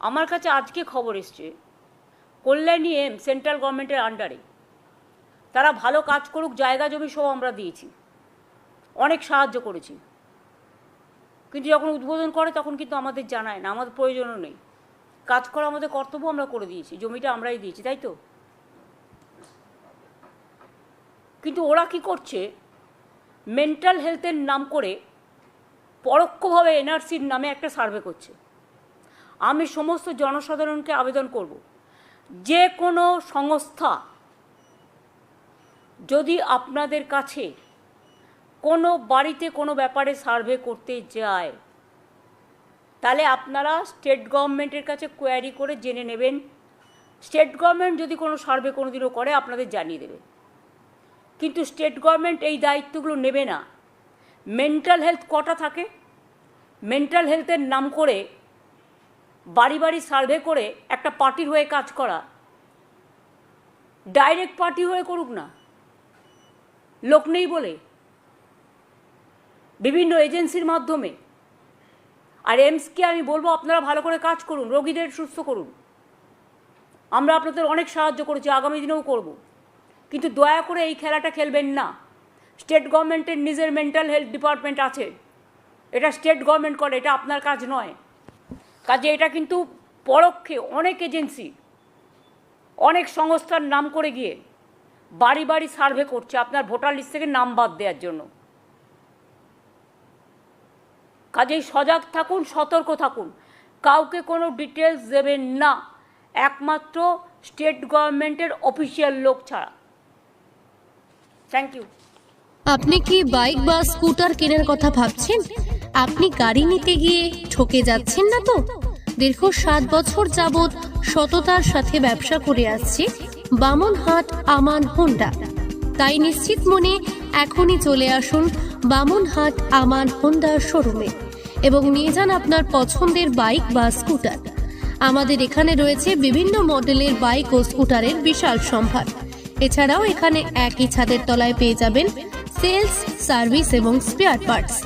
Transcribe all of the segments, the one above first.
আমার কাছে আজকে খবর এসছে কল্যাণী সেন্ট্রাল গভর্নমেন্টের আন্ডারে, তারা ভালো কাজ করুক, জায়গা জমি সব আমরা দিয়েছি, অনেক সাহায্য করেছি, কিন্তু যখন উদ্বোধন করে তখন কিন্তু আমাদের জানায় না, আমাদের প্রয়োজনও নেই। কাজ করা আমাদের কর্তব্য, আমরা করে দিয়েছি, জমিটা আমরাই দিয়েছি, তাই তো? কিন্তু ওরা কি করছে, মেন্টাল হেলথের নাম করে পরোক্ষভাবে এনআরসির নামে একটা সার্ভে করছে। আমি সমস্ত জনসাধারণকে আবেদন করব, যে কোনো সংস্থা যদি আপনাদের কাছে কোনো বাড়িতে কোনো ব্যাপারে সার্ভে করতে যায়, তাহলে আপনারা স্টেট গভর্নমেন্টের কাছে কোয়ারি করে জেনে নেবেন। স্টেট গভর্নমেন্ট যদি কোনো সার্ভে কোনো দিনও করে আপনাদের জানিয়ে দেবে, কিন্তু স্টেট গভর্নমেন্ট এই দায়িত্বগুলো নেবে না। মেন্টাল হেলথ কটা থাকে, মেন্টাল হেলথের নাম করে বাড়ি বাড়ি সার্ভে করে একটা পার্টির হয়ে কাজ করা, ডাইরেক্ট পার্টি হয়ে করুক না, লোক নেই বলে, বিভিন্ন এজেন্সির মাধ্যমে। আর এমসকে আমি বলবো আপনারা ভালো করে কাজ করুন, রোগীদের সুস্থ করুন। আমরা আপনাদের অনেক সাহায্য করেছি, আগামী দিনেও করব, কিন্তু দয়া করে এই খেলাটা খেলবেন না। স্টেট গভর্নমেন্টের নিজের মেন্টাল হেলথ ডিপার্টমেন্ট আছে, এটা স্টেট গভর্নমেন্ট করে, এটা আপনার কাজ নয়। কাজে এটা কিন্তু পরোক্ষে অনেক এজেন্সি, অনেক সংস্থার নাম করে গিয়ে বাড়ি বাড়ি সার্ভে করছে আপনার ভোটার লিস্ট থেকে নাম বাদ দেওয়ার জন্য। কাজেই সজাগ থাকুন, সতর্ক থাকুন, কাউকে কোনো ডিটেলস দেবেন না, একমাত্র স্টেট গভর্নমেন্টের অফিসিয়াল লোক ছাড়া। Thank you. আপনি কি বাইক বা স্কুটার কেনার কথা ভাবছেন? আপনি গাড়ি নিতে গিয়ে ঠকে যাচ্ছেন না তো? দীর্ঘ 7 বছর যাবৎ সততার সাথে ব্যবসা করে আসছে বামনহাট আমান হোন্ডা। তাই নিশ্চিত মনে এখনই চলে আসুন বামনহাট আমান হোন্ডা শোরুমে এবং নিয়ে যান আপনার পছন্দের বাইক বা স্কুটার। আমাদের এখানে রয়েছে বিভিন্ন মডেলের বাইক ও স্কুটারের বিশাল সম্ভার। এছাড়াও এখানে একই ছাদের তলায় পেয়ে যাবেন সেলস, সার্ভিস এবং স্পেয়ার পার্টস।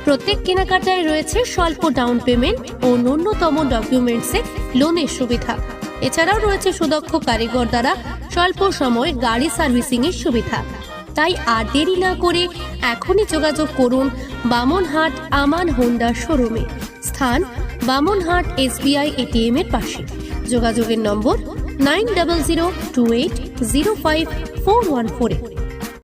প্রত্যেক কেনাকাটায় রয়েছে স্বল্প ডাউন পেমেন্ট ও ন্যূনতম ডকুমেন্টসে লোনের সুবিধা। এছাড়াও রয়েছে সুদক্ষ কারিগর দ্বারা স্বল্প সময় গাড়ি সার্ভিসিং এর সুবিধা। তাই আর দেরি না করে এখনই যোগাযোগ করুন বামনহাট আমান হোন্ডা শোরুমে। স্থান বামনহাট SBI ATM এর পাশে। যোগাযোগের নম্বর 9002805414।